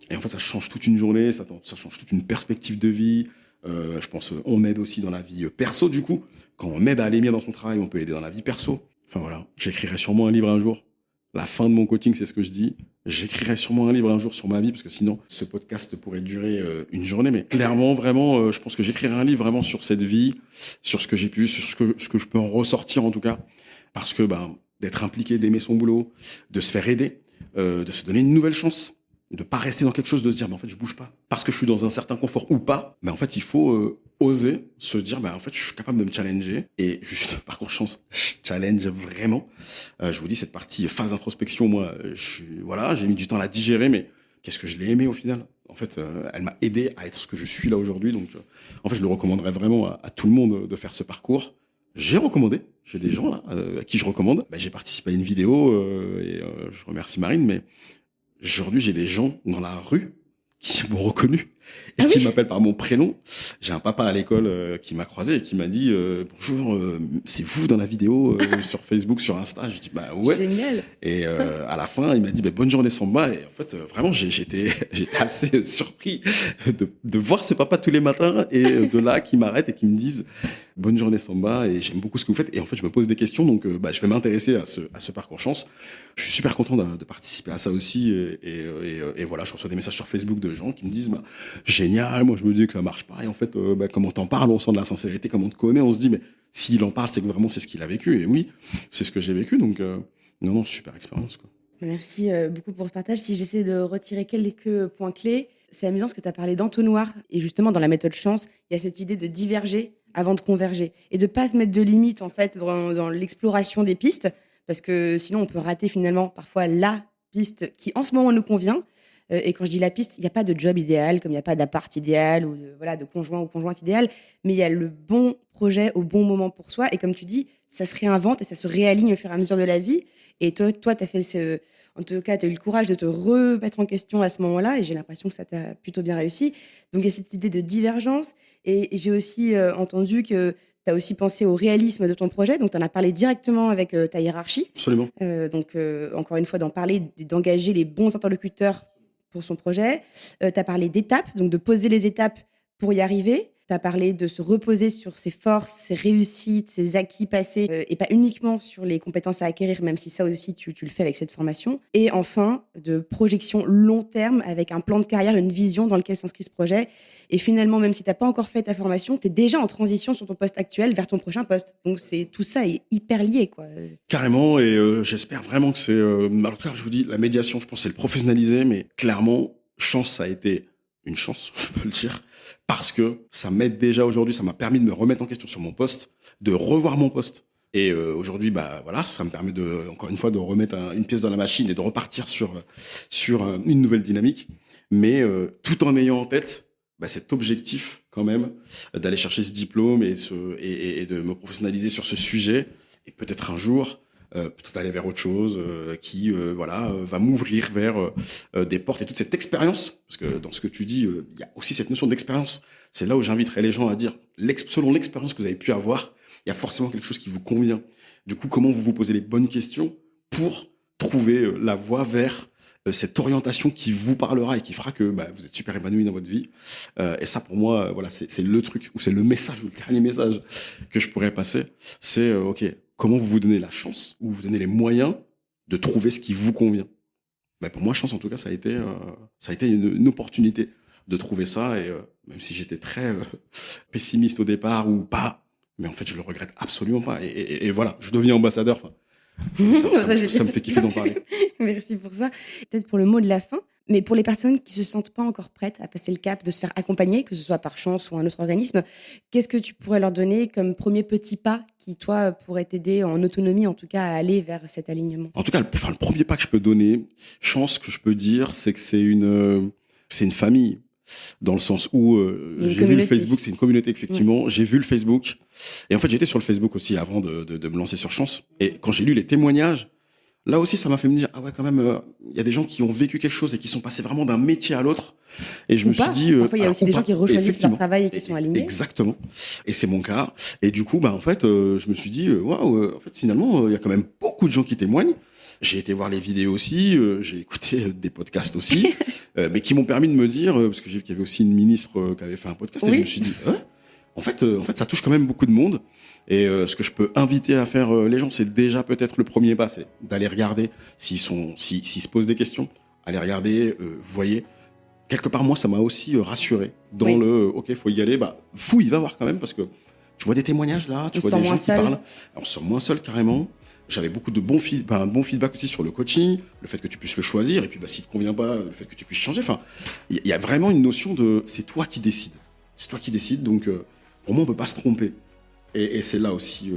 Et en fait, ça change toute une journée, ça change toute une perspective de vie. Je pense on aide aussi dans la vie perso, du coup. Quand on aide à aller bien dans son travail, on peut aider dans la vie perso. Enfin voilà, j'écrirai sûrement un livre un jour. la fin de mon coaching, c'est ce que je dis. J'écrirai sûrement un livre un jour sur ma vie, parce que sinon, ce podcast pourrait durer une journée. Mais clairement, vraiment, je pense que j'écrirai un livre vraiment sur cette vie, sur ce que j'ai pu, sur ce que je peux en ressortir en tout cas. Parce que d'être impliqué, d'aimer son boulot, de se faire aider, de se donner une nouvelle chance, de pas rester dans quelque chose, de se dire en fait je bouge pas parce que je suis dans un certain confort ou pas. Mais en fait il faut oser se dire en fait je suis capable de me challenger. Et juste par contre chance, challenge vraiment. Je vous dis cette partie phase d'introspection, moi j'ai mis du temps à la digérer, mais qu'est-ce que je l'ai aimé au final. En fait elle m'a aidé à être ce que je suis là aujourd'hui. Donc en fait je le recommanderais vraiment à tout le monde de faire ce parcours. J'ai recommandé, j'ai des gens là à qui je recommande. J'ai participé à une vidéo et je remercie Marine, mais aujourd'hui, j'ai des gens dans la rue qui m'ont reconnu et qui m'appellent par mon prénom. J'ai un papa à l'école qui m'a croisé et qui m'a dit bonjour, c'est vous dans la vidéo sur Facebook, sur Insta. Je dis ouais. Génial. Et à la fin, il m'a dit bonne journée Samba. Et en fait, vraiment, j'étais assez surpris de voir ce papa tous les matins et de là qui m'arrête et qui me disent bonne journée Samba, et j'aime beaucoup ce que vous faites. Et en fait, je me pose des questions, donc je vais m'intéresser à ce parcours chance. Je suis super content de participer à ça aussi. Et voilà, je reçois des messages sur Facebook de gens qui me disent génial, moi je me dis que ça marche pas. Et en fait, comment t'en parles, on sent de la sincérité, comme on te connaît, on se dit mais s'il en parle, c'est que vraiment c'est ce qu'il a vécu. Et oui, c'est ce que j'ai vécu. Donc non, super expérience quoi. Merci beaucoup pour ce partage. Si j'essaie de retirer quelques points clés, c'est amusant parce que tu as parlé d'entonnoir. Et justement, dans la méthode chance, il y a cette idée de diverger avant de converger. Et de ne pas se mettre de limites en fait, dans l'exploration des pistes. Parce que sinon, on peut rater finalement parfois la piste qui en ce moment nous convient. Et quand je dis la piste, il n'y a pas de job idéal, comme il n'y a pas d'appart idéal ou de conjoint ou conjointe idéal. Mais il y a le bon projet au bon moment pour soi. Et comme tu dis, ça se réinvente et ça se réaligne au fur et à mesure de la vie. Et toi tu as fait en tout cas, tu as eu le courage de te remettre en question à ce moment-là, et j'ai l'impression que ça t'a plutôt bien réussi. Donc, il y a cette idée de divergence, et j'ai aussi entendu que tu as aussi pensé au réalisme de ton projet, donc tu en as parlé directement avec ta hiérarchie. Absolument. Donc, encore une fois, d'en parler, d'engager les bons interlocuteurs pour son projet. Tu as parlé d'étapes, donc de poser les étapes pour y arriver. Tu as parlé de se reposer sur ses forces, ses réussites, ses acquis passés, et pas uniquement sur les compétences à acquérir, même si ça aussi, tu le fais avec cette formation. Et enfin, de projection long terme, avec un plan de carrière, une vision dans lequel s'inscrit ce projet. Et finalement, même si tu n'as pas encore fait ta formation, tu es déjà en transition sur ton poste actuel vers ton prochain poste. Donc, tout ça est hyper lié, quoi. Carrément, et j'espère vraiment que c'est... alors, je vous dis, la médiation, je pense, c'est le professionnaliser, mais clairement, chance, ça a été une chance, je peux le dire, parce que ça m'aide déjà aujourd'hui, ça m'a permis de me remettre en question sur mon poste, de revoir mon poste. Et aujourd'hui, voilà, ça me permet encore une fois, de remettre une pièce dans la machine et de repartir sur une nouvelle dynamique, mais tout en ayant en tête cet objectif quand même d'aller chercher ce diplôme et de me professionnaliser sur ce sujet, et peut-être un jour peut-être aller vers autre chose qui va m'ouvrir vers des portes et toute cette expérience, parce que dans ce que tu dis, il y a aussi cette notion d'expérience. C'est là où j'inviterais les gens à dire, selon l'expérience que vous avez pu avoir, il y a forcément quelque chose qui vous convient. Du coup, comment vous posez les bonnes questions pour trouver la voie vers cette orientation qui vous parlera et qui fera que vous êtes super épanoui dans votre vie. Et ça, pour moi, c'est le truc, ou c'est le message, ou le dernier message que je pourrais passer. C'est, OK, comment vous donnez la chance, ou vous donnez les moyens de trouver ce qui vous convient. Pour moi, chance, en tout cas, ça a été une opportunité de trouver ça. Et même si j'étais très pessimiste au départ, ou pas, mais en fait, je le regrette absolument pas. Et voilà, je deviens ambassadeur. Ça me fait kiffer d'en parler. Merci pour ça. Peut-être pour le mot de la fin, mais pour les personnes qui se sentent pas encore prêtes à passer le cap, de se faire accompagner, que ce soit par chance ou un autre organisme, qu'est-ce que tu pourrais leur donner comme premier petit pas qui, toi, pourrait t'aider en autonomie, en tout cas, à aller vers cet alignement? En tout cas, le premier pas que je peux donner, chance que je peux dire, c'est que c'est une famille. Dans le sens où j'ai vu le Facebook, c'est une communauté, effectivement. Ouais. J'ai vu le Facebook. Et en fait, j'étais sur le Facebook aussi avant de me lancer sur Chance. Et quand j'ai lu les témoignages, là aussi, ça m'a fait me dire, ah ouais, quand même, il y a des gens qui ont vécu quelque chose et qui sont passés vraiment d'un métier à l'autre. Et je me suis dit... Parfois, il y a aussi des gens qui rechoisissent leur travail et qui sont alignés. Exactement. Et c'est mon cas. Et du coup, en fait, je me suis dit, waouh, en fait, finalement, il y a quand même beaucoup de gens qui témoignent. J'ai été voir les vidéos aussi, j'ai écouté des podcasts aussi, mais qui m'ont permis de me dire, parce que j'ai vu qu'il y avait aussi une ministre qui avait fait un podcast, et je me suis dit, En fait, ça touche quand même beaucoup de monde. Et ce que je peux inviter à faire les gens, c'est déjà peut-être le premier pas, c'est d'aller regarder s'ils se posent des questions. Allez regarder, vous voyez. Quelque part, moi, ça m'a aussi rassuré dans Oui. OK, faut y aller. Fouille, va voir quand même, parce que tu vois des témoignages là, tu vois des gens qui parlent. On se sent moins seul carrément. J'avais beaucoup de bons feedback aussi sur le coaching, le fait que tu puisses le choisir, et puis s'il te convient pas, le fait que tu puisses changer. Enfin, il y a vraiment une notion de c'est toi qui décides. C'est toi qui décides, donc pour moi, on peut pas se tromper. Et c'est là aussi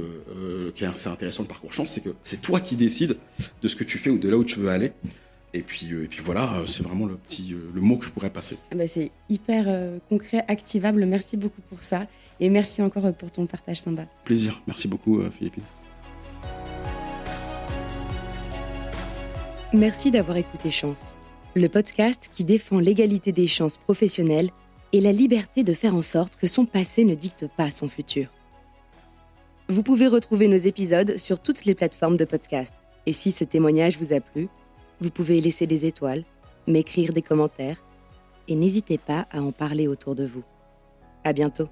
qui est assez intéressant le parcours chance, c'est que c'est toi qui décides de ce que tu fais ou de là où tu veux aller. Et puis voilà, c'est vraiment le mot que je pourrais passer. C'est hyper concret, activable. Merci beaucoup pour ça. Et merci encore pour ton partage, Samba. Plaisir. Merci beaucoup, Philippine. Merci d'avoir écouté Chance, le podcast qui défend l'égalité des chances professionnelles et la liberté de faire en sorte que son passé ne dicte pas son futur. Vous pouvez retrouver nos épisodes sur toutes les plateformes de podcast. Et si ce témoignage vous a plu, vous pouvez laisser des étoiles, m'écrire des commentaires et n'hésitez pas à en parler autour de vous. À bientôt.